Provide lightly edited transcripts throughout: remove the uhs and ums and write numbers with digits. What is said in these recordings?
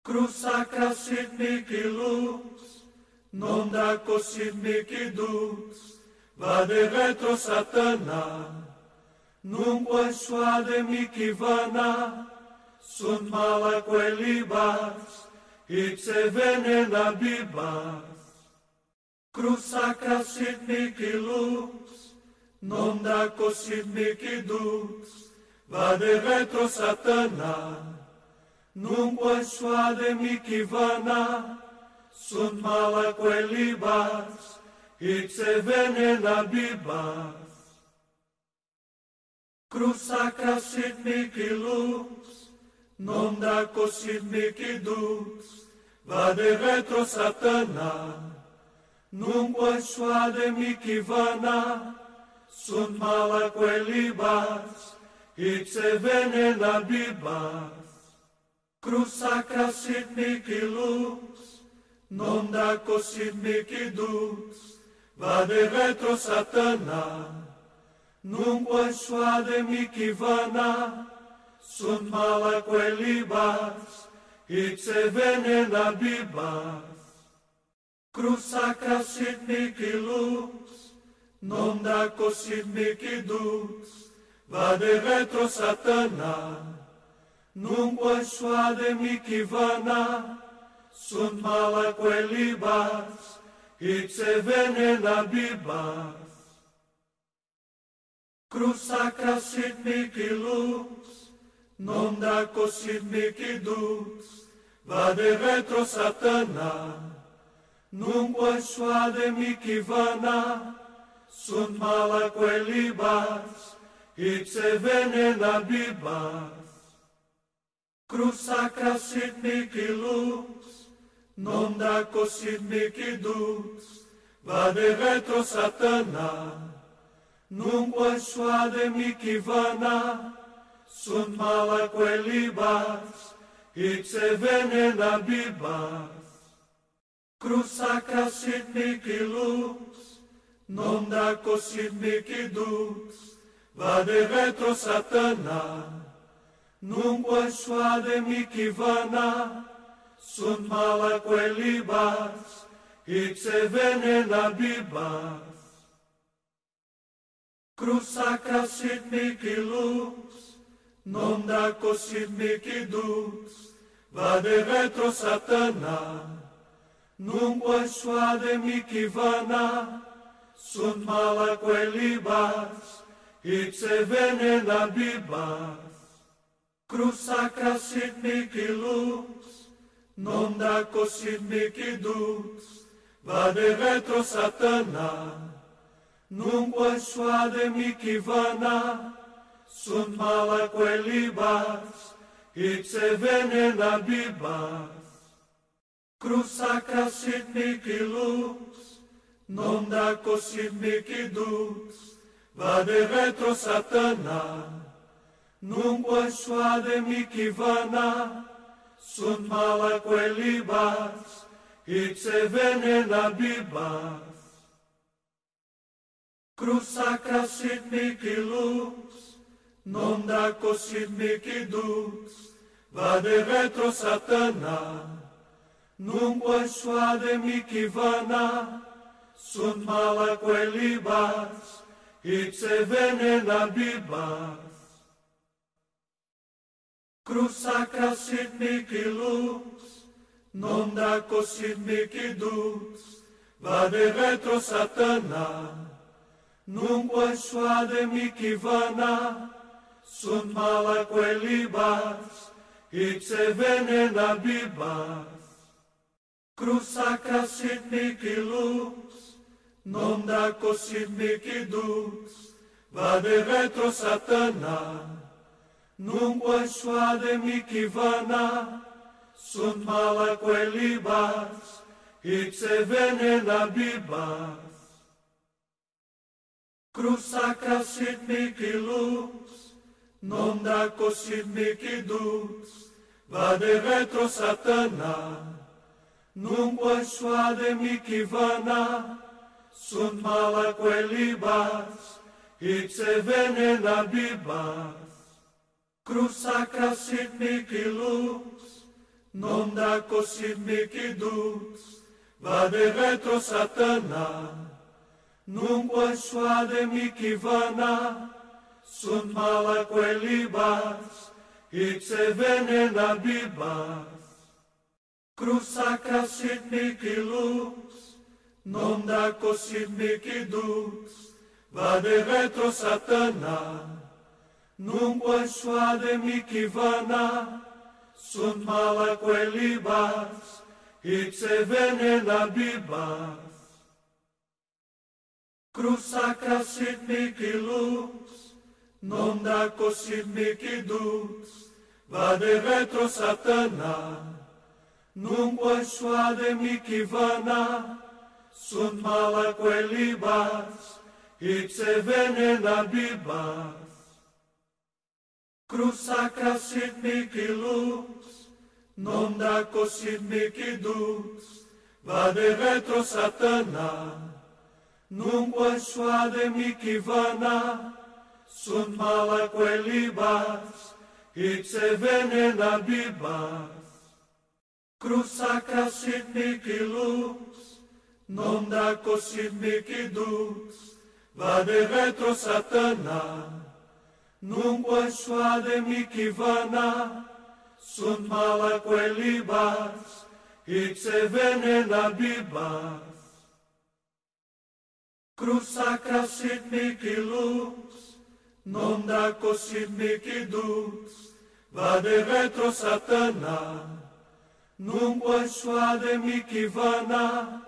Cruz sacra sit mihi lux, non daco sit mihi dux, vade retro Satana, nunque suade mihi vana, sunt mala quelibas, ipse venena bibas. Cruz sacra sit mihi lux, non daco sit mihi dux, vade retro Satana, nunque suade mihi vana, sunt mala quelibas, ipse venena bibas. Cruz sacra sit mihi lux, non daco sit mihi dux, vade retro Satana, nunque suade mihi vana, sunt mala quelibas, ipse venena bibas. Cruz sacra sit mihi lux, non daco sit mihi dux, vade retro Satana, nunque suade mihi vana, sunt mala quelibas, ipse venena bibas. Cruz sacra sit mihi lux, non daco sit mihi dux, vade retro Satana, nunque suade mihi vana, sunt mala quelibas, ipse venena bibas. Cruz sacra sit mihi lux, non daco sit mihi dux, vade retro Satana, nunque suade mihi vana, sunt mala quelibas, ipse venena bibas. Cruz sacra sit mihi lux, non daco sit mihi dux, vade retro Satana, nunque suade mihi vana, sunt mala quelibas, ipse venena bibas. Cruz sacra sit mihi lux, non daco sit mihi dux, vade retro Satana, nunque suade mihi vana, sunt mala quelibas, ipse venena bibas. Cruz sacra sit mihi lux, non daco sit mihi dux, vade retro Satana, nunque suade mihi vana, sunt mala quelibas, ipse venena bibas. Cruz sacra sit mihi lux, non daco sit mihi dux, vade retro Satana, nunque suade mihi vana, sunt mala quelibas, ipse venena bibas. Cruz sacra sit mihi lux, non daco sit mihi dux, vade retro Satana, nunque suade mihi vana, sunt mala quelibas, ipse venena bibas. Cruz sacra sit mihi lux, non daco sit mihi dux, vade retro Satana, nunque suade mihi vana, sunt mala quelibas, ipse venena bibas. Cruz sacra sit mihi lux, non daco sit mihi dux, vade retro Satana, nunque suade mihi vana, sunt mala quelibas, ipse venena bibas. Cruz sacra sit mihi lux, non daco sit mihi dux, vade retro Satana, nunque suade mihi vana, sunt mala quelibas, ipse venena bibas. Cruz sacra sit mihi lux, non daco sit mihi dux, vade retro Satana, nunque suade mihi vana, sunt mala quelibas, ipse venena bibas. Cruz sacra sit mihi lux, non da cosit mici dux, vade retro satana, nunque suade mici vana, sunt mala quelibas, ipse venena bibas. Cruz sacra sit mici lux, non da cosit mici dux, vade retro satana, nunque suade mici vana, sunt mala quelibas, ipse venena bibas. Cruz sacra sit mici lux, non da cosit mici dux, vade retro satana, nunque suade mici vana, sunt mala quelibas, ipse venena bibas. Cruz sacra sit mici lux, non da cosit mici dux, vade retro satana, nunque suade mici vana, sunt mala quelibas, ipse venena bibas. Cruz sacra sit mici lux, non da cosit mici dux, vade retro satana, nunque suade mici vana, sunt mala quelibas, ipse venena bibas. Cruz sacra sit mici lux, non da cosit mici dux, vade retro satana, nunque suade mici vana,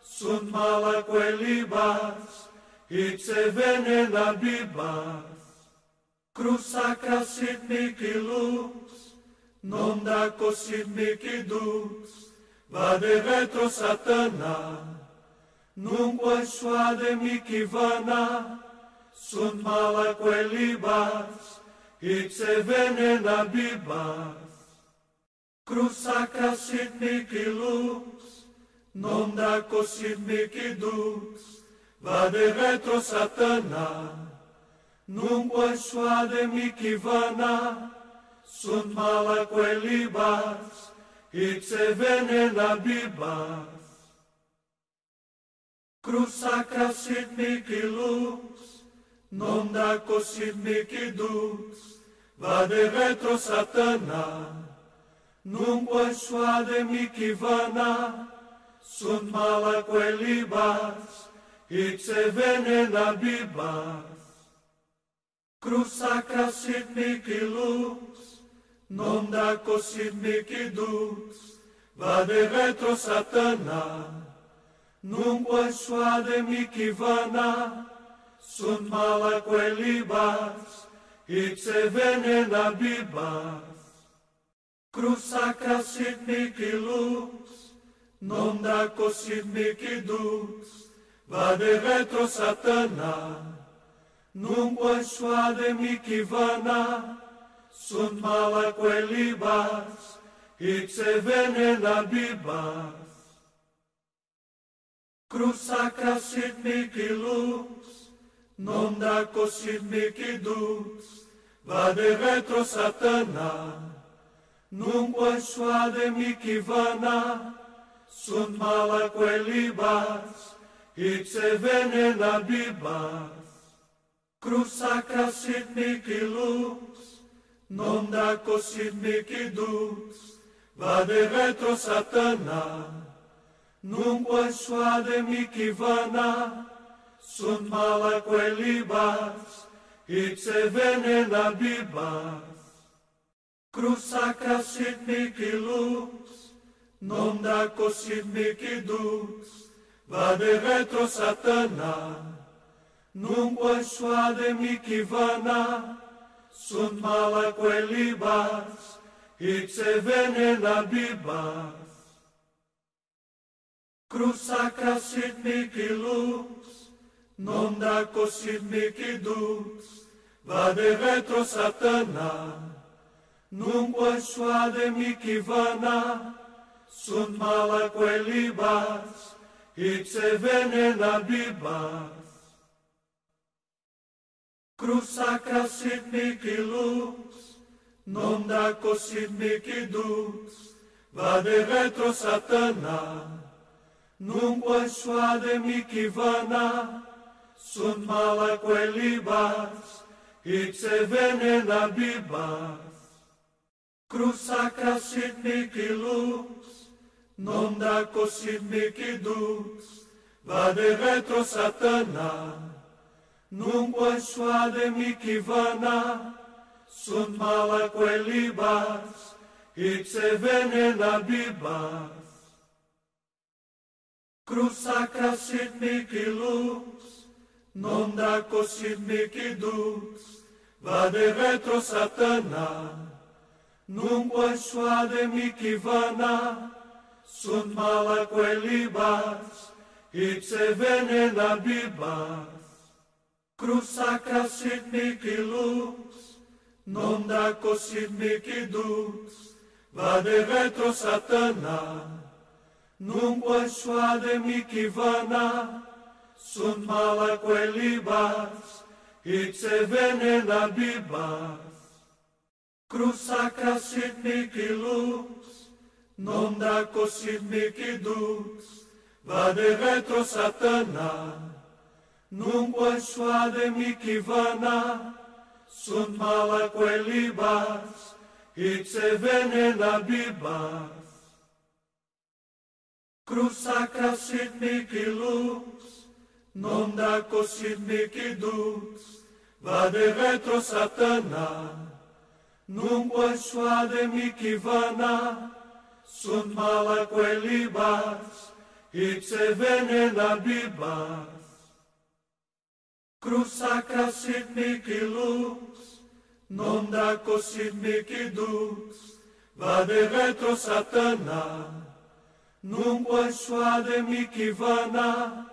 sunt mala quelibas, ipse venena bibas. Cruz sacra sit mici lux, non da cosit mici dux, vade retro satana, nunque suade mici vana, sunt mala quelibas, ipse venena bibas. Cruz sacra sit mici lux, non da cosit mici dux, vade retro satana, nunque suade mici vana, sunt mala quelibas, ipse venena bibas. Cruz sacra sit mici lux, non da cosit mici dux, vade retro satana, nunque suade mici vana, sunt mala quelibas, ipse venena bibas. Cruz sacra sit mici lux, non da cosit mici dux, vade retro satana, nunque suade mici vana, sunt mala quelibas, ipse venena bibas. Cruz sacra sit mici lux, non da cosit mici dux, vade retro satana, nunque suade mici vana, sunt mala quelibas, ipse venena bibas. Cruz sacra sit mici lux, non da cosit mici dux, vade retro satana, nunque suade mici vana, sunt mala quelibas, ipse venena bibas. Cruz sacra sit mici lux, non da cosit mici dux, vade retro satana, nunque suade mici vana, sunt mala quelibas, ipse venena bibas. Cruz sacra sit mici lux, non da cosit mici dux, vade retro satana, nunque suade mici vana, sunt mala quelibas, ipse venena bibas. Cruz sacra sit mici lux, non da cosit mici dux, vade retro satana, nunque suade mici vana, sunt mala quelibas, ipse venena bibas. Cruz sacra sit mici lux, non da cosit mici dux, va de retro Satana, non puoi suade mikivana, sunt mala quelibas, ipse venena bibas. Cruz sacra sit mihi lux, non da cosit mihi dux, va de retro Satana, non puoi suade mikivana, sunt mala quelibas, ipse venena bibas. Cruz sacra sit mihi lux, non da cosit mihi dux, va de retro Satana, non puoi suade mikivana, sunt mala quelibas, ipse venena bibas. Cruz sacra sit mihi lux, non da cosit mihi dux, va de retro Satana, non puoi suade mikivana, sunt mala quelibas, ipse venena bibas. Cruz sacra sit mihi lux, non da cosit mihi dux, va de retro Satana, non puoi suade mikivana, sunt mala quelibas, ipse venena bibas. Cruz sacra sit mihi lux, non da cosit mihi dux, va de retro Satana, non puoi suade mikivana, sunt mala quelibas, ipse venena bibas. Cruz sacra sit mihi lux, non da cosit mihi dux, va de retro Satana, non puoi suade mikivana,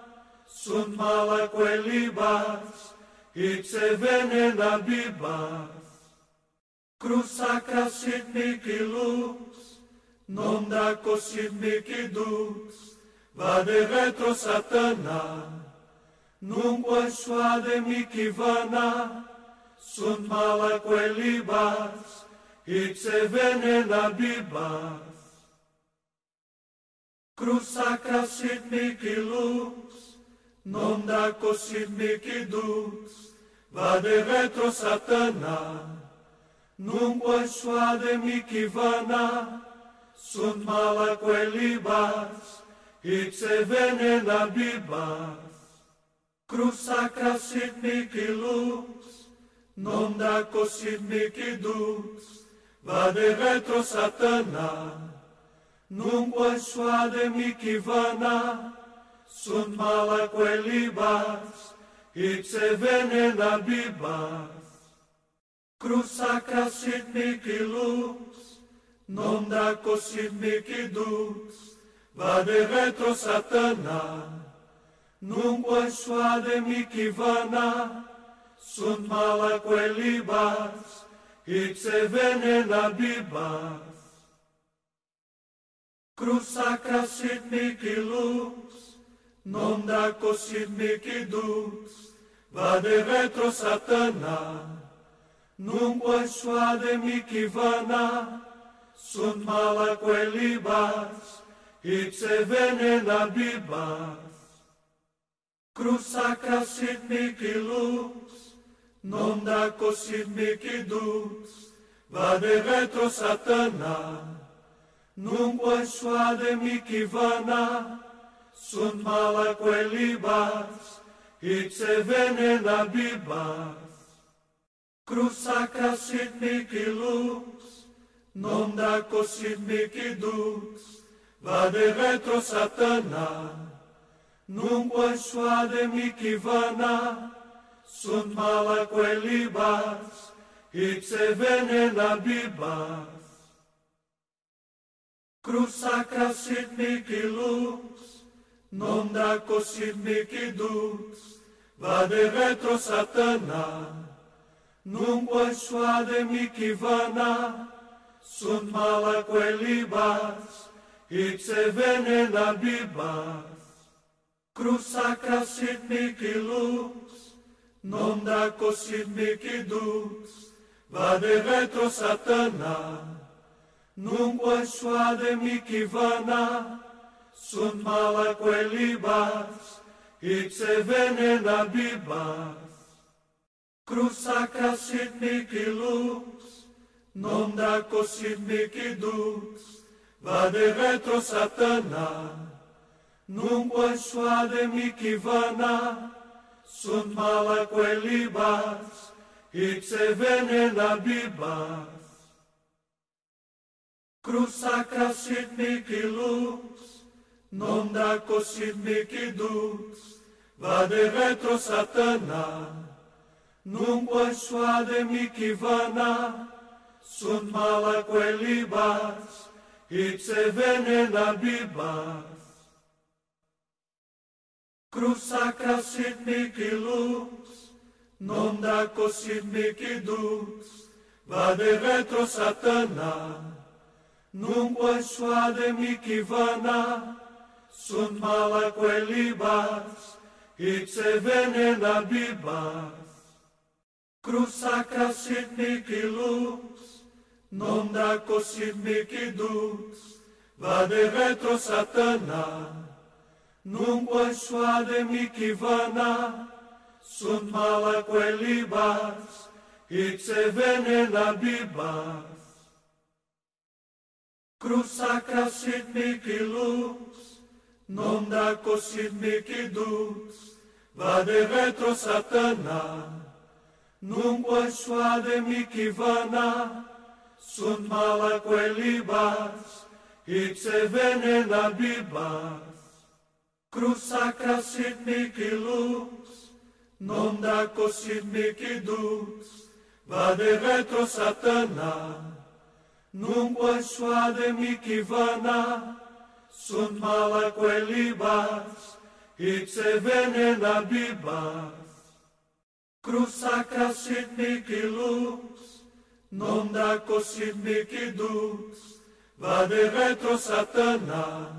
sunt mala quelibas, ipse venena bibas. Cruz sacra sit mihi lux, non da cosit mihi dux, va de retro Satana, non puoi suade mikivana, sunt mala quelibas, ipse venena bibas. Cruz sacra sit mihi lux, non da cosit mihi dux, va de retro Satana, non puoi suade mikivana, sunt mala quelibas, ipse venena bibas. Cruz sacra sit mihi lux, non da cosit mihi dux, va de retro Satana, non puoi suade mikivana, sunt mala quelibas, ipse venena bibas. Cruz sacra sit mihi lux, non da cosit mihi dux, va de retro Satana, non puoi suade mikivana, sunt mala quelibas, ipse venena bibas. Cruz sacra sit mihi lux, non da cosit mihi dux, va de retro Satana, non puoi suade mikivana, sunt mala quelibas, ipse venena bibas. Cruz sacra sit mihi lux, non da cosit mihi dux, va de retro Satana, non puoi suade mikivana, sunt mala quelibas, ipse venena bibas. Cruz sacra sit mihi lux, non da cosit mihi dux, va de retro Satana, non puoi suade mikivana, sunt mala quelibas, ipse venena bibas. Cruz sacra sit mihi lux, non da cosit mihi dux, va de retro Satana, non puoi suade mikivana, sunt mala quelibas, ipse venena bibas. Cruz sacra sit mihi lux, non da cosit mihi dux, va de retro Satana, nun quae mihi vana, sunt malaque libas, ipse venena bibas. Crus sacra sit mihi lux, non draco sit mihi dux, vade retro satana, nunque suade mihi vana, sunt malaque libas, ipse venena bibas. Crus sacra sit mihi lux, non draco sit mihi dux, vade retro satana, nunque suade mihi vana, sunt malaque libas, ipse venena bibas. Crus sacra sit mihi lux, non draco sit mihi dux, vade retro satana, nunque suade mihi vana, sunt malaque libas, ipse venena bibas. Crus sacra sit mihi lux, non draco sit mihi dux, vade retro satana, nunque suade mihi vana, sunt malaque libas, ipse venena bibas. Crus sacra sit mihi lux, non draco sit mihi dux, vade retro satana, nunque suade mihi vana, sunt malaque libas, ipse venena bibas. Crus sacra sit mihi lux, non draco sit mihi dux, vade retro satana, nunque suade mihi vana, sunt malaque libas, ipse venena bibas. Crus sacra sit mihi lux, non draco sit mihi dux, vade retro satana,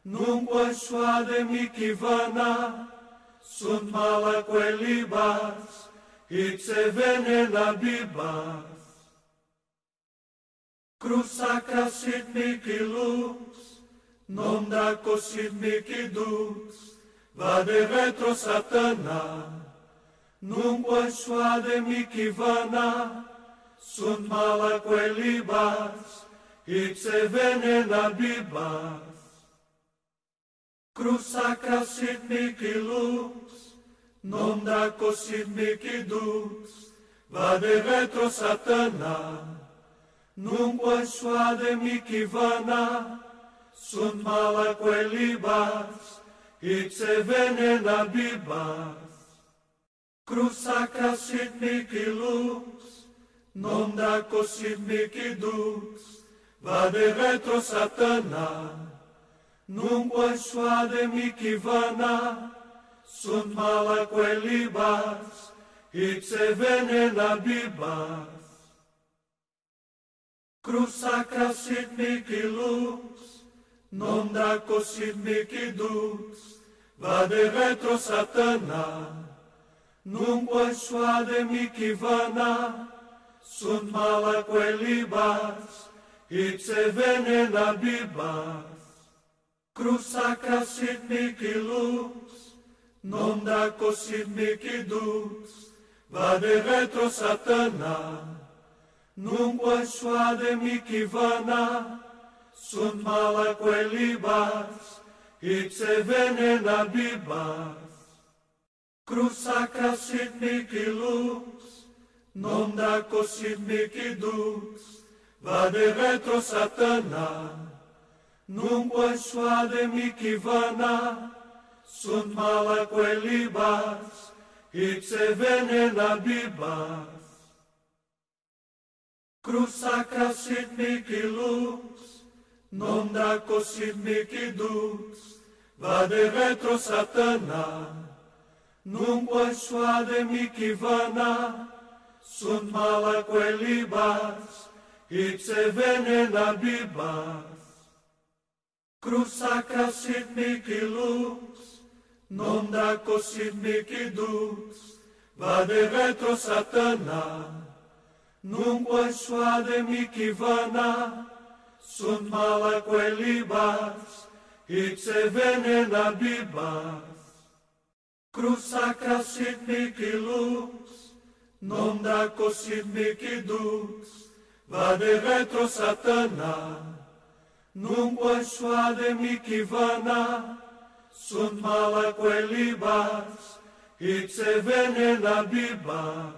nunque suade mihi vana, sunt malaque libas, ipse venena bibas. Crus sacra sit mihi lux, non draco sit mihi dux, vade retro satana, nunque suade mihi vana, sunt malaque libas, ipse venena bibas. Crus sacra sit mihi lux, non draco sit mihi dux, vade retro satana, nunque suade mihi vana, sunt malaque libas, ipse venena bibas. Crus sacra sit mihi lux, non draco sit mihi dux, vade retro satana, nunque suade mihi vana, sunt malaque libas, ipse venena bibas. Crus sacra sit mihi lux, non draco sit mihi dux, vade retro satana, nunque suade mihi vana, sunt malaque libas, ipse venena bibas. Crus sacra sit mihi lux, non draco sit mihi dux, vade retro satana, nunque suade mihi vana, sunt malaque libas, ipse venena bibas. Crus sacra sit mihi lux, non draco sit mihi dux, vade retro satana, nunque suade mihi vana, sunt malaque libas, ipse venena bibas. Crus sacra sit mihi lux, non draco sit mihi dux, vade retro satana, nunque suade mihi vana, sunt malaque libas, ipse venena bibas. Crus sacra sit mihi lux, non draco sit mihi dux, vade retro satana, nunque suade mihi vana, sunt malaquelibas, ipse venena bibas. Cruz sacra sit mihi lux, non daco sit mihi dux, vade retro satana, nunque suade mihi vana, sunt malaquelibas, ipse venena bibas.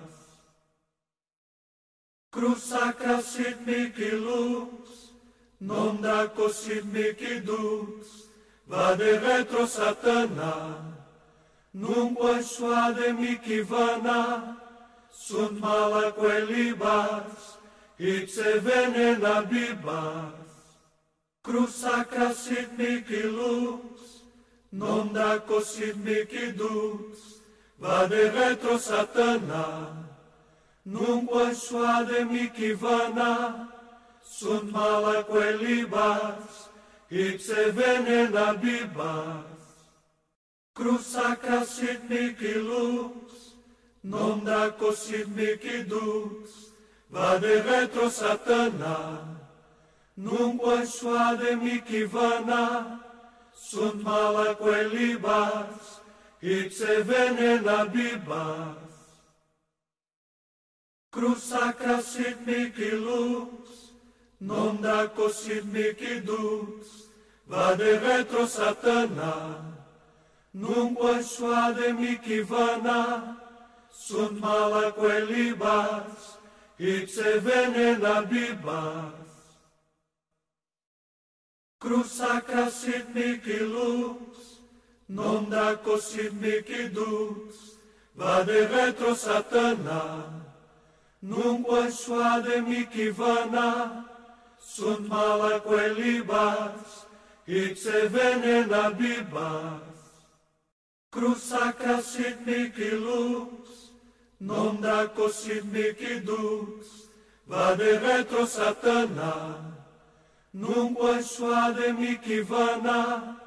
Cruz sacra sit mihi lux, non daco sit mihi dux, vade retro satana, nunque suade mihi vana, sunt malaquelibas, ipse venena bibas. Cruz sacra sit mihi lux, non daco sit mihi dux, vade retro satana, nunque suade mihi vana, sunt malaquelibas, ipse venena bibas. Cruz sacra sit mihi lux, non daco sit mihi dux, vade retro satana, nunque suade mihi vana, sunt malaquelibas, ipse venena bibas. Cruz sacra sit mihi lux, non daco sit mihi dux, vade retro satana, nunque suade mihi vana, sunt malaquelibas, ipse venena bibas. Cruz sacra sit mihi lux, non daco sit mihi dux, vade retro satana, nunque suade mihi vana, sunt malaquelibas, ipse venena bibas. Cruz sacra sit mihi lux, non daco sit mihi dux, vade retro satana, nunque suade mihi vana,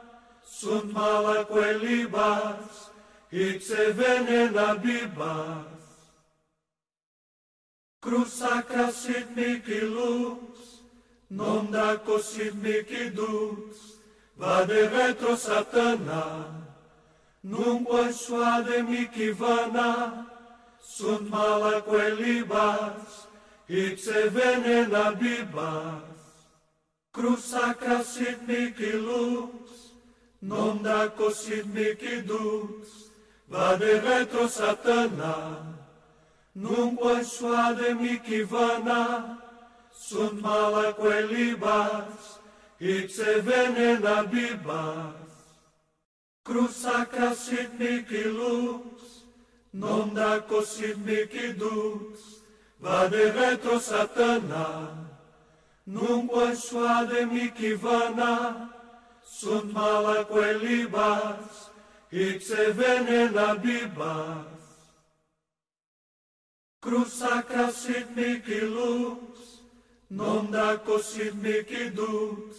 sunt malaquelibas, ipse venena bibas. Cruz sacra sit mihi lux, non daco sit mihi dux, vade retro satana, nunque suade mihi vana, sunt malaquelibas, ipse venena bibas. Cruz sacra sit mihi lux, non daco sit mihi dux, vade retro satana, nunque suade mihi vana, sunt malaquelibas, ipse venena bibas. Cruz sacra sit mihi lux, non daco sit mihi dux, vade retro satana, nunque suade mihi vana, sunt malaquelibas, ipse venena bibas. Cruz sacra sit mihi lux, non daco sit mihi dux,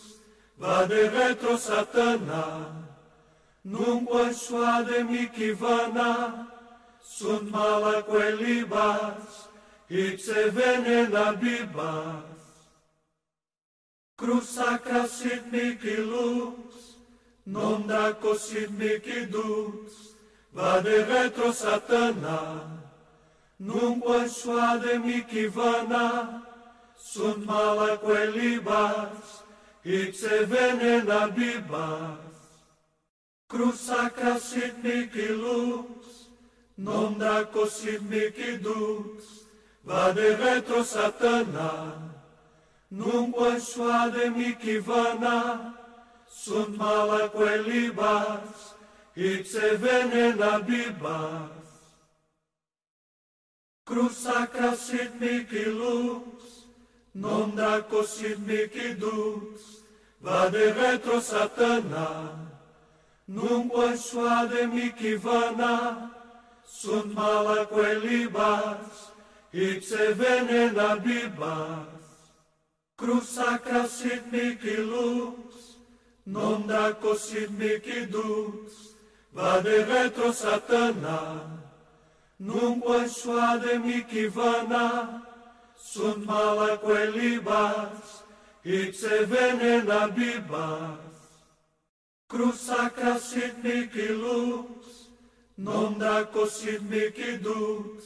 vade retro satana, nunque suade mihi vana, sunt malaquelibas, ipse venena bibas. Cruz sacra sit mihi lux, non daco sit mihi dux, vade retro satana, nunque suade mihi vana, sunt malaquelibas, ipse venena bibas. Cruz sacra sit mihi lux, non daco sit mihi dux, vade retro satana, nunque suade mihi vana, sunt malaquelibas, ipse venena bibas. Cruz sacra sit mihi lux, non daco sit mihi dux, vade retro satana, nunque suade mihi vana, sunt malaquelibas, ipse venena bibas. Cruz sacra sit mihi lux, non daco sit mihi dux, vade retro satana, nunque suade mihi vana, sunt malaquelibas, Ixe venena bibas. Cruz sacra sit mihi lux, non draco sit mihi dux,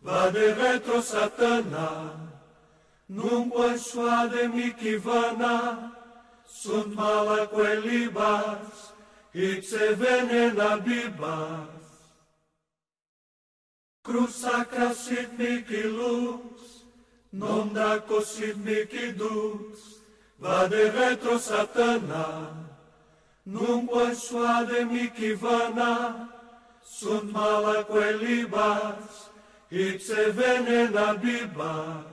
vade retro satana, nunque suade mihi vana, sunt mala quelibas, ixe venena bibas. Cruz sacra sit mihi lux, non draco sit mihi dux, vade retro satana, nunque suade mihi vana, sunt mala quelibas, ixe venena bibas.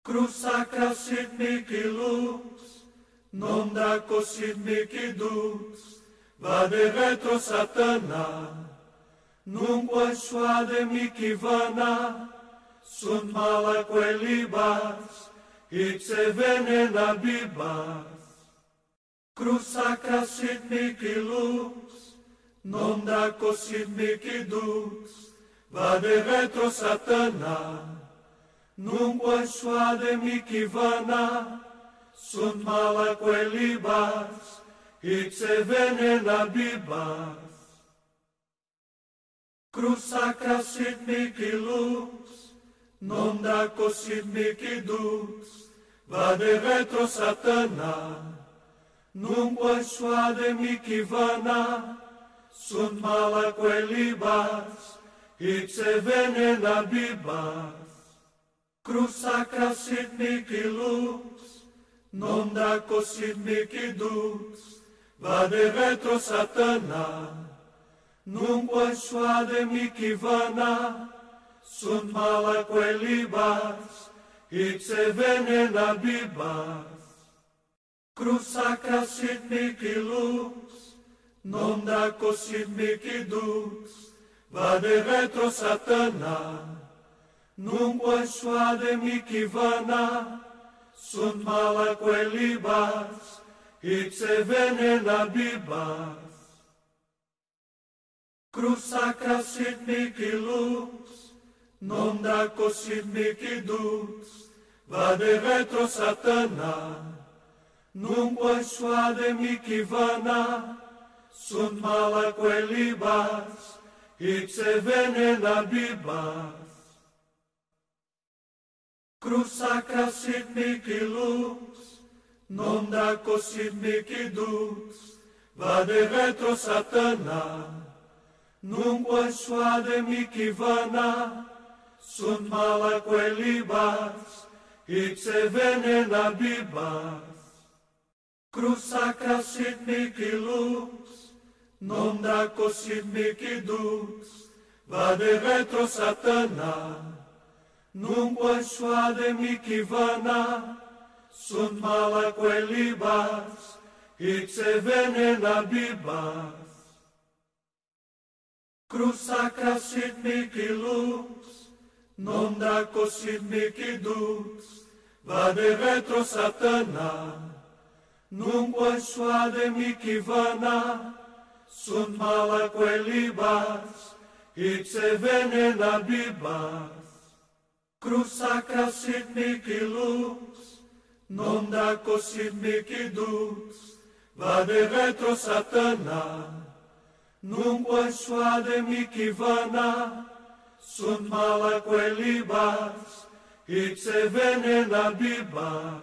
Cruz sacra sit mihi lux, non draco sit mihi dux, vade retro satana, nunque suade mihi vana, sunt mala quelibas, ixe venena bibas. Cruz sacra sit mihi lux, non draco sit mihi dux, vade retro satana, nunque suade mihi vana, sunt mala quelibas, ixe venena bibas. Cruz sacra sit mihi lux, non draco sit mihi dux, vade retro satana, nunque suade mihi vana, sunt mala quelibas, ixe venena bibas. Cruz sacra sit mihi lux, non draco sit mihi dux, vade retro satana, nunque suade mihi vana, sunt mala quelibas, ixe venena bibas. Cruz sacra sit mihi lux, non draco sit mihi dux, vade retro satana, nunque suade mihi vana, sunt mala quelibas, ixe venena bibas. Cruz sacra sit mihi lux, non draco sit mihi dux, vade retro satana, nunque suade mihi vana, sunt mala quelibas, ixe venena bibas. Cruz sacra sit mihi lux, non draco sit mihi dux, vade retro satana, nunque suade mihi vana, sunt mala quelibas, ixe venena bibas. Cruz sacra sit mihi lux, non draco sit mihi dux, vade retro satana, nunque suade mihi vana, sunt mala quelibas, ixe venena bibas. Cruz sacra sit mihi lux, non draco sit mihi dux, vade retro satana, nunque suade mihi vana, sunt mala quelibas, ixe venena bibas. Cruz sacra sit mihi lux, non draco sit mihi dux, vade retro satana, nunque suade mihi vana, sunt mala quelibas, ixe venena bibas.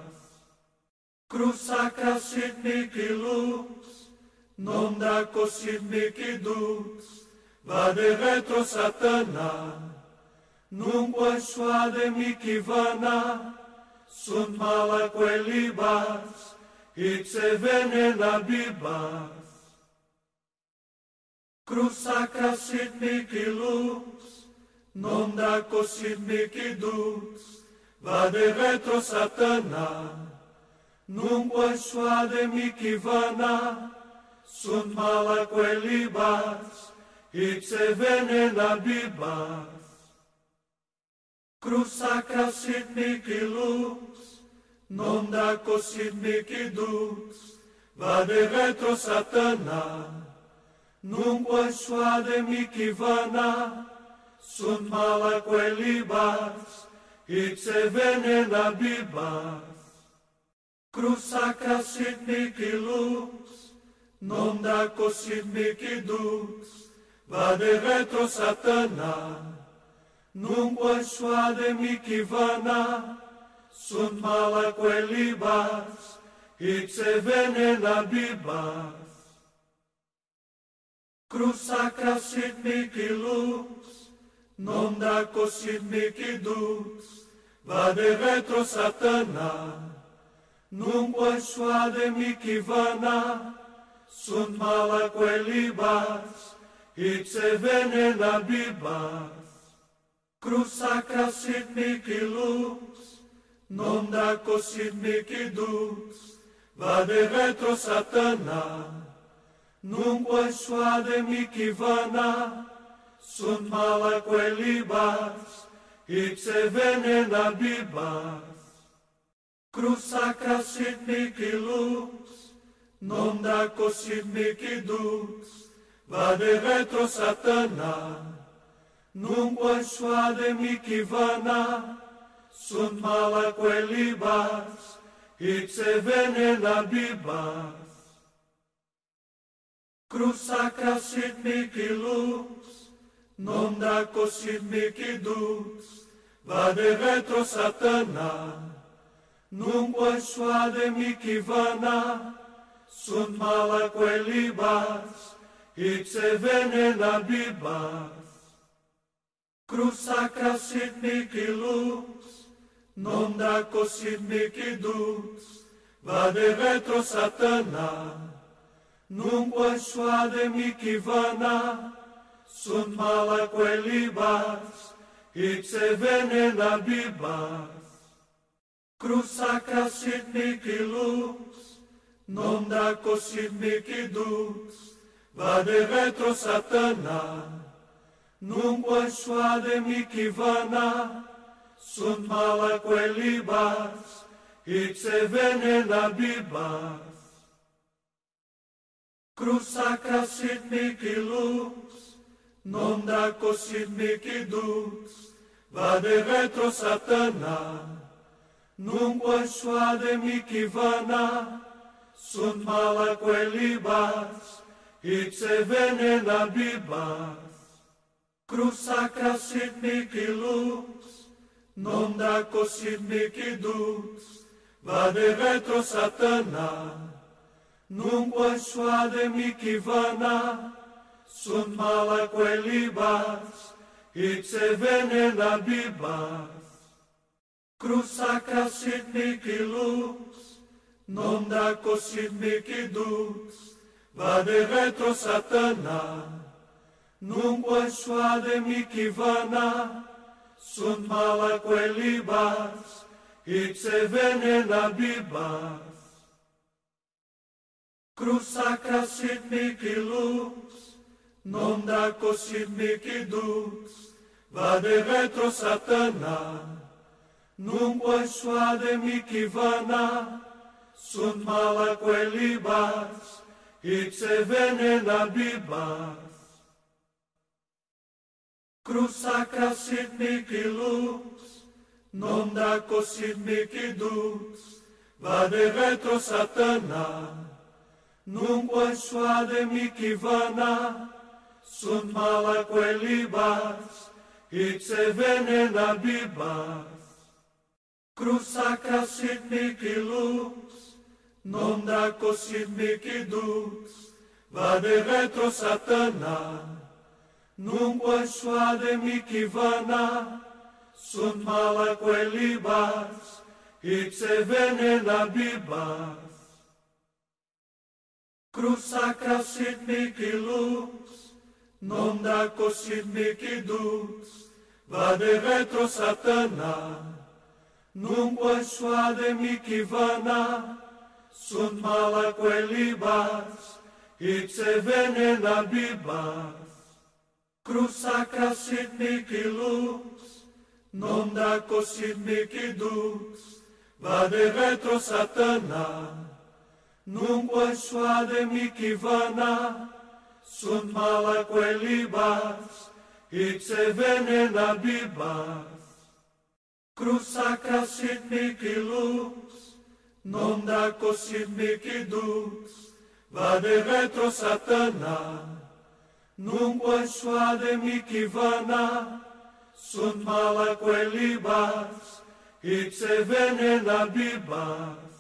Cruz sacra sit mihi lux, non draco sit mihi dux, vade retro satana, nunque suade mihi vana, sunt mala quelibas, ixe venena bibas. Cruz sacra sit mihi lux, non draco sit mihi dux, vade retro satana, nunque suade mihi vana, sunt mala quelibas, ixe venena bibas. Cruz sacra sit mihi lux, non draco sit mihi dux, vade retro satana, nunque suade mihi vana, sunt mala quelibas, ixe venena bibas. Cruz sacra sit mihi lux, non da cosit mihi dux, vade retro Satana, nunque suade mihi vana, sunt mala quelibas, ipse venena bibas. Cruz sacra sit mihi lux, non da cosit mihi dux, vade retro Satana, nunque suade mihi vana, sunt mala quelibas, ipse venena bibas. Cruz sacra sit mihi lux, non da cosit mihi dux, vade retro Satana, nunque suade mihi vana, sunt mala quelibas, ipse venena bibas. Cruz sacra sit mihi lux, non da cosit mihi dux, vade retro Satana, nunque suade mihi vana, sunt mala quelibas, ipse venena bibas. Cruz sacra sit mihi lux, non da cosit mihi dux, vade retro Satana, nunque suade mihi vana, sunt mala quelibas, ipse venena bibas. Cruz sacra sit mihi lux, non da cosit mihi dux, vade retro Satana, nunque suade mihi vana, sunt mala quelibas, ipse venena bibas. Cruz sacra sit mihi lux, non da cosit mihi dux, vade retro Satana, nunque suade mihi vana, sunt mala quelibas, ipse venena bibas. Cruz sacra sit mihi lux, non da cosit mihi dux, vade retro Satana, nunque suade mihi vana, sunt mala quelibas, ipse venena bibas. Cruz sacra sit mihi lux, non da cosit mihi dux, vade retro Satana, nunque suade mihi vana, sunt mala quelibas, ipse venena bibas. Cruz sacra sit mihi lux, non da cosit mihi dux, vade retro Satana, nunque suade mihi vana, sunt mala quelibas, ipse venena bibas. Cruz sacra sit mihi lux, non da cosit mihi dux, vade retro Satana, nunque suade mihi vana, sunt mala quelibas, ipse venena bibas. Cruz sacra sit mihi lux, non da cosit mihi dux, vade retro Satana, nunque suade mihi vana, sunt mala quelibas, ipse venena bibas. Cruz sacra sit mihi lux, non da cosit mihi dux, vade retro Satana, nunque suade mihi vana, sunt mala quelibas, ipse venena bibas. Cruz sacra sit mihi lux, non da cosit mihi dux, vade retro Satana, nunque suade mihi vana, sunt mala quelibas, ipse venena bibas. Cruz sacra sit mihi lux, non da cosit mihi dux, vade retro Satana, nunque suade mihi vana, sunt mala quelibas, ipse venena bibas. Cruz sacra sit mihi lux, non da cosit mici dux, vade retro satana, nunque suade mici vana, sunt mala quelibas, ipse venena bibas.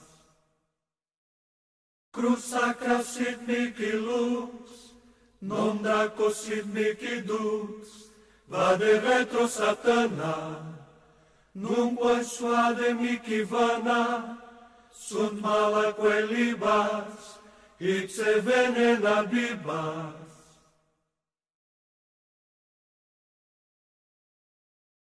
Cruz sacra sit mici lux, non da cosit mici dux, vade retro satana, nunque suade mici vana, sunt mala quelibas, ipse venena bibas.